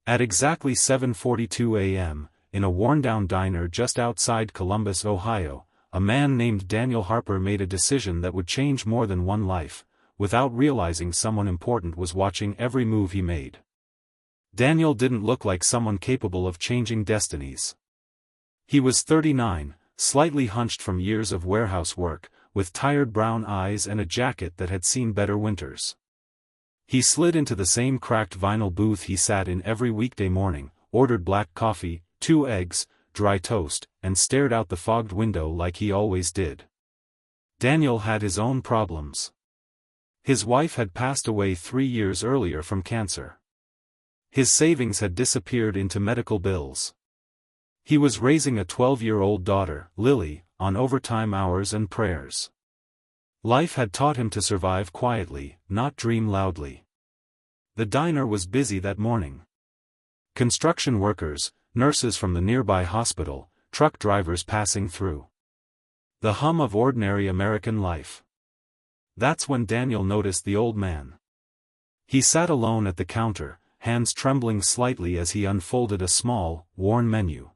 At exactly 7:42 a.m., in a worn-down diner just outside Columbus, Ohio, a man named Daniel Harper made a decision that would change more than one life, without realizing someone important was watching every move he made. Daniel didn't look like someone capable of changing destinies. He was 39, slightly hunched from years of warehouse work, with tired brown eyes and a jacket that had seen better winters. He slid into the same cracked vinyl booth he sat in every weekday morning, ordered black coffee, 2 eggs, dry toast, and stared out the fogged window like he always did. Daniel had his own problems. His wife had passed away 3 years earlier from cancer. His savings had disappeared into medical bills. He was raising a 12-year-old daughter, Lily, on overtime hours and prayers. Life had taught him to survive quietly, not dream loudly. The diner was busy that morning. Construction workers, nurses from the nearby hospital, truck drivers passing through. The hum of ordinary American life. That's when Daniel noticed the old man. He sat alone at the counter, hands trembling slightly as he unfolded a small, worn menu.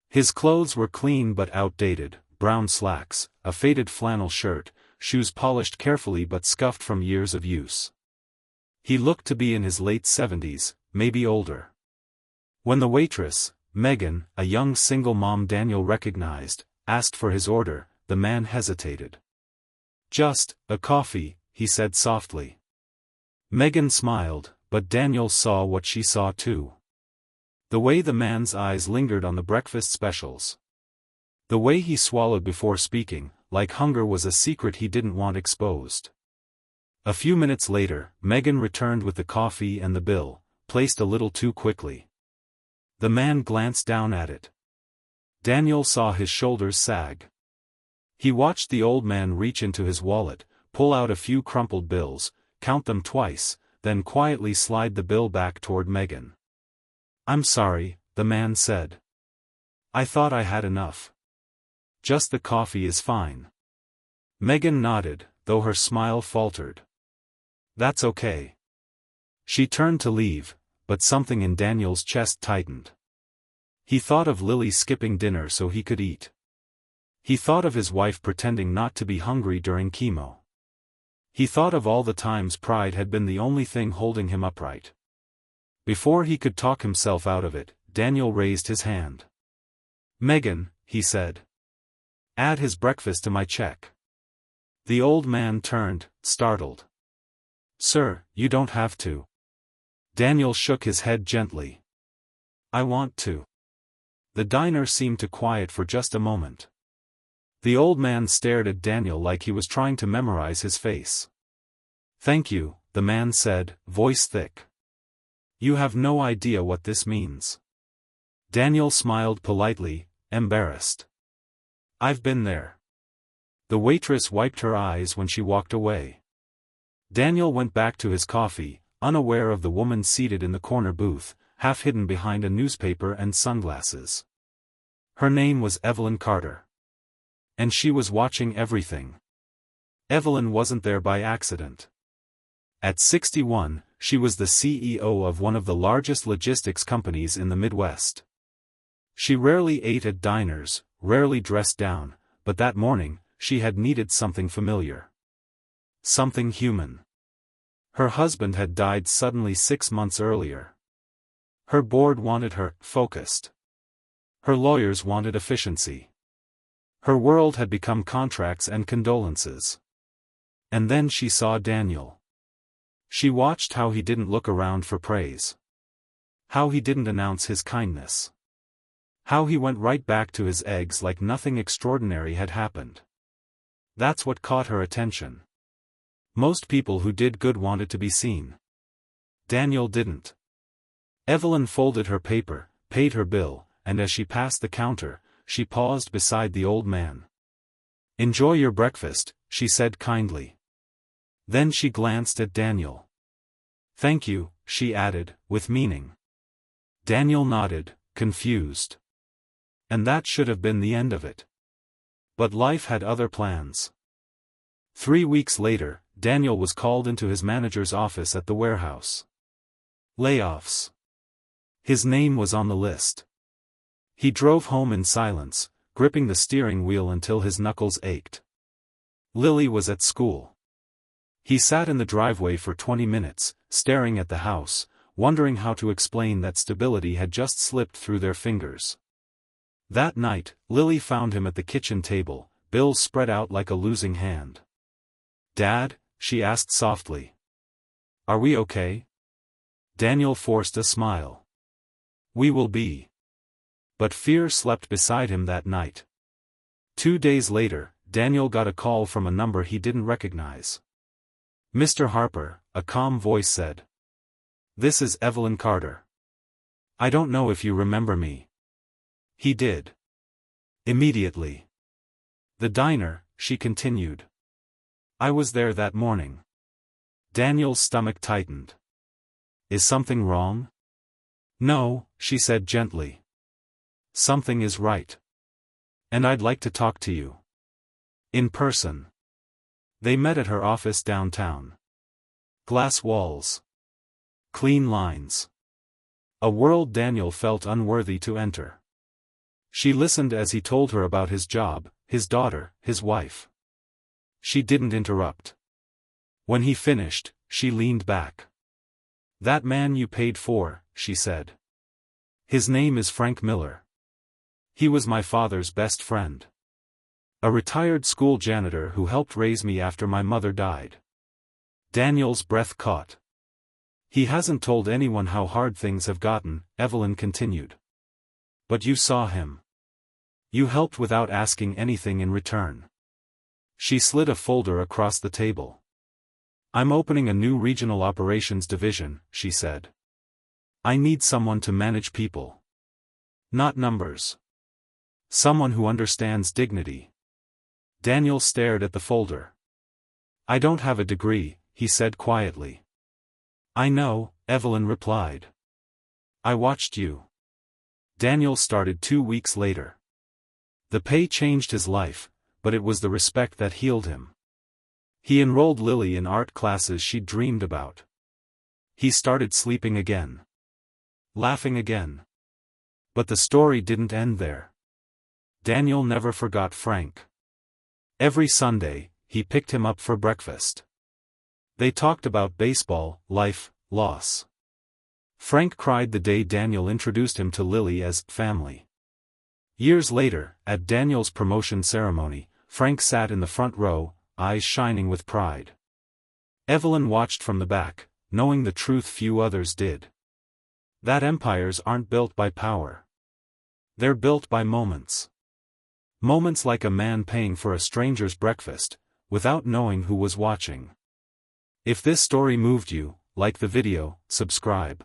His clothes were clean but outdated, brown slacks, a faded flannel shirt, shoes polished carefully but scuffed from years of use. He looked to be in his late 70s, maybe older. When the waitress, Megan, a young single mom Daniel recognized, asked for his order, the man hesitated. "Just a coffee," he said softly. Megan smiled, but Daniel saw what she saw too. The way the man's eyes lingered on the breakfast specials. The way he swallowed before speaking, like hunger was a secret he didn't want exposed. A few minutes later, Megan returned with the coffee and the bill, placed a little too quickly. The man glanced down at it. Daniel saw his shoulders sag. He watched the old man reach into his wallet, pull out a few crumpled bills, count them twice, then quietly slide the bill back toward Megan. "I'm sorry," the man said. "I thought I had enough. Just the coffee is fine." Megan nodded, though her smile faltered. "That's okay." She turned to leave, but something in Daniel's chest tightened. He thought of Lily skipping dinner so he could eat. He thought of his wife pretending not to be hungry during chemo. He thought of all the times pride had been the only thing holding him upright. Before he could talk himself out of it, Daniel raised his hand. "Megan," he said. "Add his breakfast to my check." The old man turned, startled. "Sir, you don't have to." Daniel shook his head gently. "I want to." The diner seemed to quiet for just a moment. The old man stared at Daniel like he was trying to memorize his face. "Thank you," the man said, voice thick. "You have no idea what this means." Daniel smiled politely, embarrassed. "I've been there." The waitress wiped her eyes when she walked away. Daniel went back to his coffee, unaware of the woman seated in the corner booth, half hidden behind a newspaper and sunglasses. Her name was Evelyn Carter. And she was watching everything. Evelyn wasn't there by accident. At 61, she was the CEO of one of the largest logistics companies in the Midwest. She rarely ate at diners, rarely dressed down, but that morning, she had needed something familiar. Something human. Her husband had died suddenly 6 months earlier. Her board wanted her focused. Her lawyers wanted efficiency. Her world had become contracts and condolences. And then she saw Daniel. She watched how he didn't look around for praise. How he didn't announce his kindness. How he went right back to his eggs like nothing extraordinary had happened. That's what caught her attention. Most people who did good wanted to be seen. Daniel didn't. Evelyn folded her paper, paid her bill, and as she passed the counter, she paused beside the old man. "Enjoy your breakfast," she said kindly. Then she glanced at Daniel. "Thank you," she added, with meaning. Daniel nodded, confused. And that should have been the end of it. But life had other plans. 3 weeks later, Daniel was called into his manager's office at the warehouse. Layoffs. His name was on the list. He drove home in silence, gripping the steering wheel until his knuckles ached. Lily was at school. He sat in the driveway for 20 minutes, staring at the house, wondering how to explain that stability had just slipped through their fingers. That night, Lily found him at the kitchen table, bills spread out like a losing hand. "Dad?" she asked softly. "Are we okay?" Daniel forced a smile. "We will be." But fear slept beside him that night. 2 days later, Daniel got a call from a number he didn't recognize. "Mr. Harper," a calm voice said. "This is Evelyn Carter. I don't know if you remember me." He did. Immediately. "The diner," she continued. "I was there that morning." Daniel's stomach tightened. "Is something wrong?" "No," she said gently. "Something is right. And I'd like to talk to you. In person." They met at her office downtown. Glass walls. Clean lines. A world Daniel felt unworthy to enter. She listened as he told her about his job, his daughter, his wife. She didn't interrupt. When he finished, she leaned back. "That man you paid for," she said. "His name is Frank Miller. He was my father's best friend. A retired school janitor who helped raise me after my mother died." Daniel's breath caught. "He hasn't told anyone how hard things have gotten," Evelyn continued. "But you saw him. You helped without asking anything in return." She slid a folder across the table. "I'm opening a new regional operations division," she said. "I need someone to manage people. Not numbers. Someone who understands dignity." Daniel stared at the folder. "I don't have a degree," he said quietly. "I know," Evelyn replied. "I watched you." Daniel started 2 weeks later. The pay changed his life, but it was the respect that healed him. He enrolled Lily in art classes she'd dreamed about. He started sleeping again. Laughing again. But the story didn't end there. Daniel never forgot Frank. Every Sunday, he picked him up for breakfast. They talked about baseball, life, loss. Frank cried the day Daniel introduced him to Lily as family. Years later, at Daniel's promotion ceremony, Frank sat in the front row, eyes shining with pride. Evelyn watched from the back, knowing the truth few others did. That empires aren't built by power. They're built by moments. Moments like a man paying for a stranger's breakfast, without knowing who was watching. If this story moved you, like the video, subscribe.